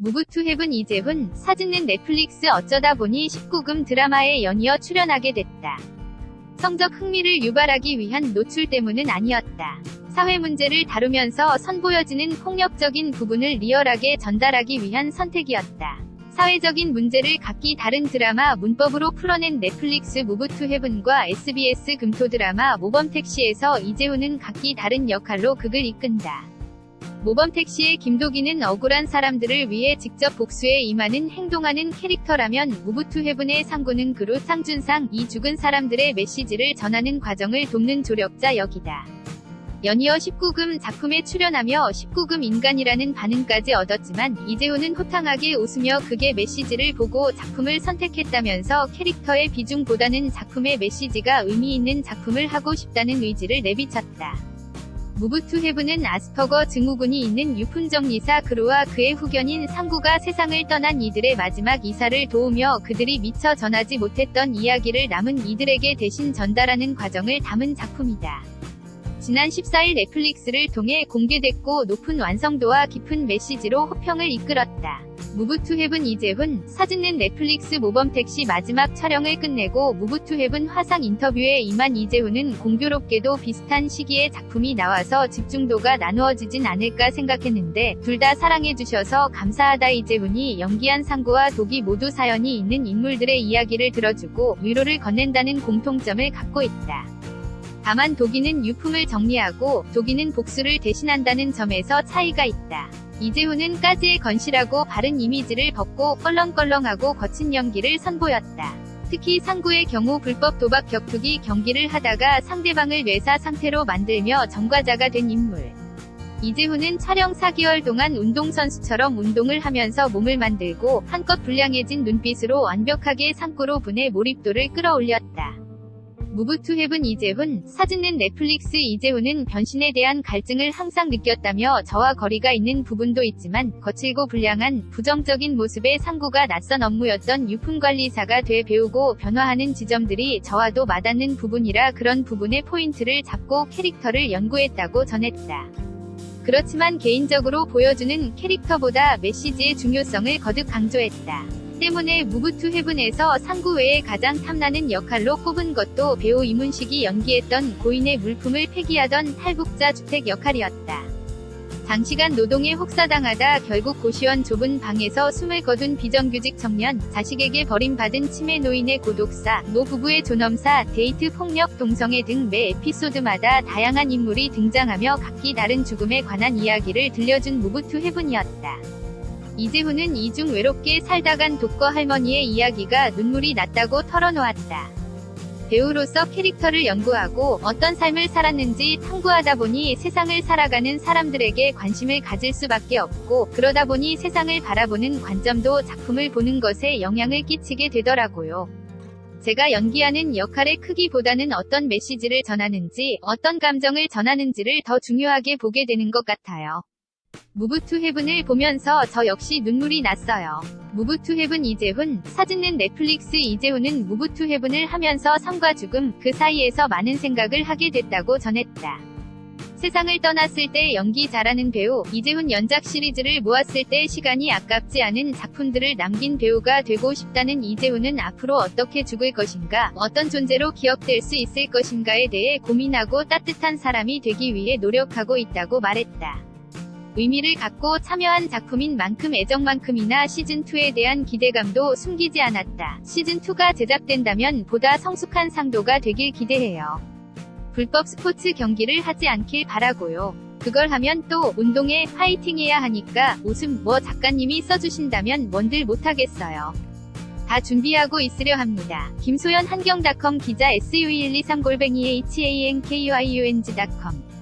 무브 투 헤븐 이재훈, 사진은 넷플릭스 어쩌다 보니 19금 드라마에 연이어 출연하게 됐다. 성적 흥미를 유발하기 위한 노출 때문은 아니었다. 사회 문제를 다루면서 선보여지는 폭력적인 부분을 리얼하게 전달하기 위한 선택이었다. 사회적인 문제를 각기 다른 드라마 문법으로 풀어낸 넷플릭스 무브 투 헤븐과 SBS 금토 드라마 모범택시에서 이재훈은 각기 다른 역할로 극을 이끈다. 모범택시의 김도기는 억울한 사람들을 위해 직접 복수에 임하는 행동하는 캐릭터라면 무브 투 헤븐의 상구는 그룹 상준상 이 죽은 사람들의 메시지를 전하는 과정을 돕는 조력자 역이다. 연이어 19금 작품에 출연하며 19금 인간이라는 반응까지 얻었지만 이재훈은 호탕하게 웃으며 극의 메시지를 보고 작품을 선택했다면서 캐릭터의 비중보다는 작품의 메시지가 의미 있는 작품을 하고 싶다는 의지를 내비쳤다. 무브 투 헤븐은 아스퍼거 증후군이 있는 유품정리사 그루와 그의 후견인 상구가 세상을 떠난 이들의 마지막 이사를 도우며 그들이 미처 전하지 못했던 이야기를 남은 이들에게 대신 전달하는 과정을 담은 작품이다. 지난 14일 넷플릭스를 통해 공개됐고 높은 완성도와 깊은 메시지로 호평을 이끌었다. 무브 투 헤븐 이재훈, 사진은 넷플릭스 모범택시 마지막 촬영을 끝내고 무브 투 헤븐 화상 인터뷰에 임한 이재훈은 공교롭게도 비슷한 시기에 작품이 나와서 집중도가 나누어지진 않을까 생각했는데 둘 다 사랑해주셔서 감사하다. 이재훈이 연기한 상구와 독이 모두 사연이 있는 인물들의 이야기를 들어주고 위로를 건넨다는 공통점을 갖고 있다. 다만 독이는 유품을 정리하고 독이는 복수를 대신한다는 점에서 차이가 있다. 이재훈은 까지에 건실하고 바른 이미지를 벗고 껄렁껄렁하고 거친 연기를 선보였다. 특히 상구의 경우 불법 도박 격투기 경기를 하다가 상대방을 뇌사 상태로 만들며 전과자가 된 인물. 이재훈은 촬영 4개월 동안 운동선수처럼 운동을 하면서 몸을 만들고 한껏 불량해진 눈빛으로 완벽하게 상구로 분의 몰입도를 끌어올렸다. 무브 투 헤븐 이재훈, 사진은 넷플릭스 이재훈은 변신에 대한 갈증을 항상 느꼈다며 저와 거리가 있는 부분도 있지만 거칠고 불량한 부정적인 모습의 상구가 낯선 업무였던 유품관리사가 돼 배우고 변화하는 지점들이 저와도 맞닿는 부분이라 그런 부분의 포인트를 잡고 캐릭터를 연구했다고 전했다. 그렇지만 개인적으로 보여주는 캐릭터보다 메시지의 중요성을 거듭 강조했다. 때문에 무브 투 헤븐에서 상구 외에 가장 탐나는 역할로 꼽은 것도 배우 이문식이 연기했던 고인의 물품을 폐기하던 탈북자 주택 역할이었다. 장시간 노동에 혹사당하다 결국 고시원 좁은 방에서 숨을 거둔 비정규직 청년, 자식에게 버림받은 치매 노인의 고독사, 노 부부의 존엄사, 데이트 폭력 동성애 등 매 에피소드마다 다양한 인물이 등장하며 각기 다른 죽음에 관한 이야기를 들려준 무브 투 헤븐이었다. 이재훈은 이중 외롭게 살다간 독거 할머니의 이야기가 눈물이 났다고 털어놓았다. 배우로서 캐릭터를 연구하고 어떤 삶을 살았는지 탐구하다 보니 세상을 살아가는 사람들에게 관심을 가질 수밖에 없고 그러다 보니 세상을 바라보는 관점도 작품을 보는 것에 영향을 끼치게 되더라고요. 제가 연기하는 역할의 크기보다는 어떤 메시지를 전하는지, 어떤 감정을 전하는지를 더 중요하게 보게 되는 것 같아요. 무브 투 헤븐을 보면서 저 역시 눈물이 났어요. 무브 투 헤븐 이재훈, 사진은 넷플릭스 이재훈은 무브 투 헤븐을 하면서 삶과 죽음, 그 사이에서 많은 생각을 하게 됐다고 전했다. 세상을 떠났을 때 연기 잘하는 배우, 이재훈 연작 시리즈를 모았을 때 시간이 아깝지 않은 작품들을 남긴 배우가 되고 싶다는 이재훈은 앞으로 어떻게 죽을 것인가, 어떤 존재로 기억될 수 있을 것인가에 대해 고민하고 따뜻한 사람이 되기 위해 노력하고 있다고 말했다. 의미를 갖고 참여한 작품인 만큼 애정만큼이나 시즌2에 대한 기대감도 숨기지 않았다. 시즌2가 제작된다면 보다 성숙한 상도가 되길 기대해요. 불법 스포츠 경기를 하지 않길 바라고요. 그걸 하면 또 운동에 파이팅해야 하니까 웃음 작가님이 써주신다면 뭔들 못하겠어요. 다 준비하고 있으려 합니다. 김소연 한경닷컴 기자 SU1230-HANKUIUNG.com